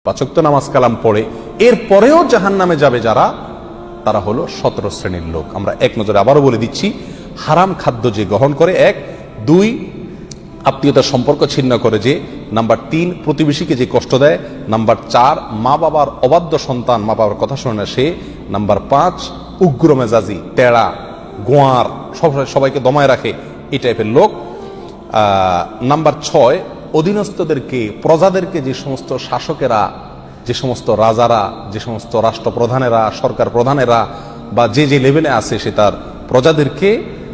৫ ওয়াক্ত নামাজ কালাম পড়ে এরপরেও জাহান্নামে যাবে যারা, তারা হলো 17 শ্রেণীর লোক। আমরা এক নজরে আবারও বলে দিচ্ছি, হারাম খাদ্য যে গ্রহণ করে, ১, ২ আত্মীয়তার সম্পর্ক ছিন্ন করে যে, নাম্বার ৩ প্রতিবেশীকে যে কষ্ট দেয়, নাম্বার ৪ মা বাবার অবাধ্য সন্তান, মা বাবার কথা শোনে না সে, নাম্বার ৫ উগ্র মেজাজি, তেড়া, গোয়ার, সবাইকে দমায় রাখে, এই টাইপের লোক। নাম্বার ৬ অধীনস্থদেরকে, প্রজাদেরকে, যে সমস্ত শাসকেরা, যে সমস্ত রাজারা, যে সমস্ত রাষ্ট্রপ্রধানেরা, সরকার প্রধানেরা বা যে যে লেভেলে আছে সে তার প্রজাদেরকে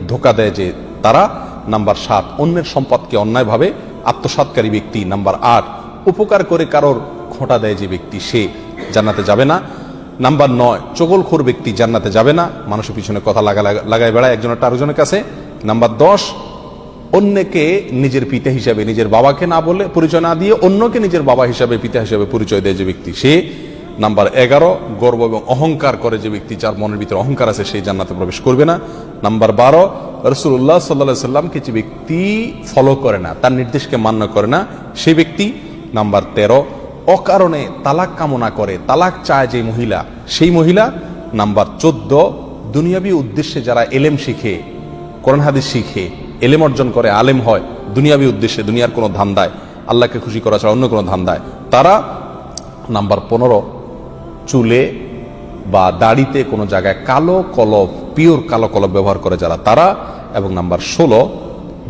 ধোঁকা দেয় যে তারা। নাম্বার ৭ অন্যের সম্পদকে অন্যায়ভাবে আত্মসাৎকারী ব্যক্তি। নাম্বার ৮ উপকার করে কারোর খোঁটা দেয় যে ব্যক্তি, সে জান্নাতে যাবে না। নাম্বার ৯ চগলখোর ব্যক্তি জান্নাতে যাবে না, মানুষের পিছনে কথা লাগায় বেড়ায় একজনের আরেকজনের কাছে। নাম্বার ১০ অন্যকে নিজের পিতা হিসাবে, নিজের বাবাকে না বলে পরিচয় না দিয়ে অন্যকে নিজের বাবা হিসাবে, পিতা হিসাবে পরিচয় দেয় যে ব্যক্তি, সে। নাম্বার ১১ গর্ব এবং অহংকার করে যে ব্যক্তি, যার মনের ভিতরে অহংকার আছে, সেই জান্নাতে প্রবেশ করবে না। নাম্বার 12 রাসূলুল্লাহ সাল্লাল্লাহু আলাইহি সাল্লামকে যে ব্যক্তি ফলো করে না, তার নির্দেশকে মান্য করে না, সেই ব্যক্তি। নাম্বার 13 অকারণে তালাক কামনা করে, তালাক চায় যে মহিলা, সেই মহিলা। নাম্বার 14 দুনিয়াবী উদ্দেশ্যে যারা এলেম শিখে, কোরআন হাদিস শিখে, এলেম অর্জন করে, আলেম হয় দুনিয়াবী উদ্দেশ্যে, দুনিয়ার কোনো ধান্দায়, আল্লাহকে খুশি করা ছাড়া অন্য কোনো ধান্দায়, তারা। নাম্বার 15 চুলে বা দাড়িতে কোনো জায়গায় কালো কলব, পিওর কালো কলব ব্যবহার করে যারা, তারা। এবং নাম্বার 16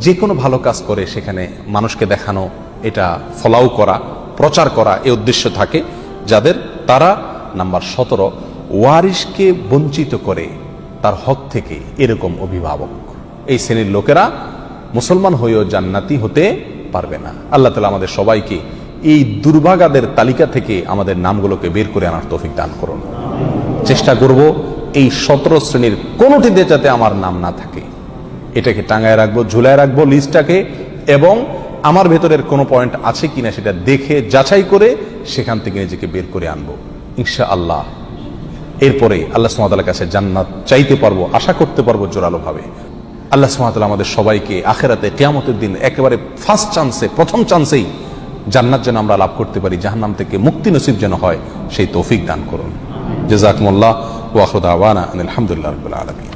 যে কোনো ভালো কাজ করে সেখানে মানুষকে দেখানো, এটা ফলাও করা, প্রচার করা, এই উদ্দেশ্য থাকে যাদের, তারা। নাম্বার 17 ওয়ারিশকে বঞ্চিত করে তার হক থেকে, এরকম অভিভাবক। এই শ্রেণীর লোকেরা মুসলমান হয়েও জান্নাতি হতে পারবে না। আল্লাহ তাআলা আমাদের সবাইকে এই দুর্ভাগাদের তালিকা থেকে আমাদের নামগুলোকে বের করে আনার তৌফিক দান করুন। চেষ্টা করব এই 17 শ্রেণীর কোনোটিতে যাতে আমার নাম না থাকে, এটাকে টাঙায় রাখবো, ঝুলায় রাখবো লিস্টটাকে, এবং আমার ভেতরের কোনো পয়েন্ট আছে কিনা সেটা দেখে যাচাই করে সেখান থেকে নিজেকে বের করে আনবো ইনশাআল্লাহ। এরপরে আল্লাহ সুবহানাহু ওয়া তাআলার কাছে জান্নাত চাইতে পারবো, আশা করতে পারবো জোরালোভাবে। আল্লাহ সুবহানাহু ওয়া তাআলা আমাদের সবাইকে আখিরাতে কিয়ামতের দিন একেবারে ফার্স্ট চান্সে, প্রথম চান্সেই জান্নাত যেন আমরা লাভ করতে পারি, জাহান্নাম থেকে মুক্তি নসিব যেন হয়, সেই তৌফিক দান করুন। জাযাকুমুল্লাহ ওয়া আখিরু দাওয়ানা আলহামদুলিল্লাহি রাব্বিল আলামিন।